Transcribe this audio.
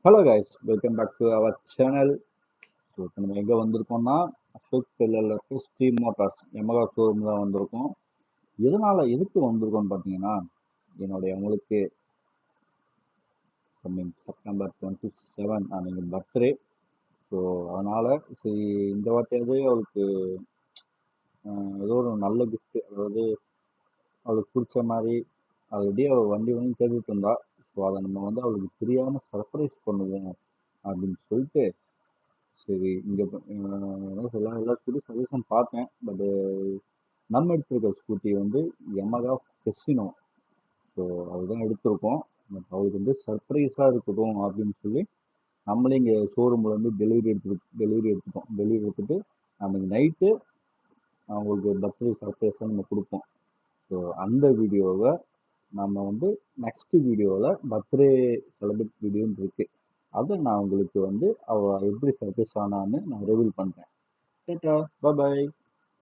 Hello guys, welcome back to our channel. So இப்போ நம்ம எங்கே வந்திருக்கோம்னா அசோக் பில்லரில் இருக்க ஸ்ட்ரீம் மோட்டார்ஸ் யமகா ஷோரூம் தான் வந்திருக்கோம். எதுக்கு வந்திருக்கோம்னு பார்த்தீங்கன்னா, என்னுடைய உங்களுக்கு கம்மிங் செப்டம்பர் 27 அன்னைக்கு பர்த்டே. ஸோ அதனால் சரி இந்த வாட்டியாவது அவளுக்கு ஏதோ ஒரு நல்ல கிஃப்ட், அதாவது அவளுக்கு பிடிச்ச மாதிரி ஆல்ரெடி அவள் வண்டி வந்து கேட்டுட்டு இருந்தா. ஸோ அதை நம்ம வந்து அவளுக்கு தெரியாமல் சர்ப்ரைஸ் பண்ணுவோம் அப்படின்னு சொல்லிட்டு சரி இங்கே என்ன சொல்லலாம் எல்லாத்துக்கும் சஜஷன் பார்த்தேன். பட்டு நம்ம எடுத்திருக்க ஸ்கூட்டி வந்து யமகா ஃபெசினோ. ஸோ அதுதான் எடுத்திருக்கோம். பட் அவருக்கு வந்து சர்ப்ரைஸாக இருக்கட்டும் அப்படின்னு சொல்லி நம்மளே இங்கே ஷோரூமில் வந்து டெலிவரி எடுத்துட்டு நம்ம நைட்டு அவங்களுக்கு பர்த்டே சர்ப்ரைஸாக நம்ம கொடுப்போம். ஸோ அந்த வீடியோவை நம்ம வந்து நெக்ஸ்ட் வீடியோவில் பர்த்டே செலிப்ரேட் வீடியோன்னு இருக்கு. அதை நான் உங்களுக்கு வந்து அவள் எப்படி சர்ப்ரைஸ் ஆனான்னு நான் ரிவீல் பண்ணுறேன். டாடா, பாய்.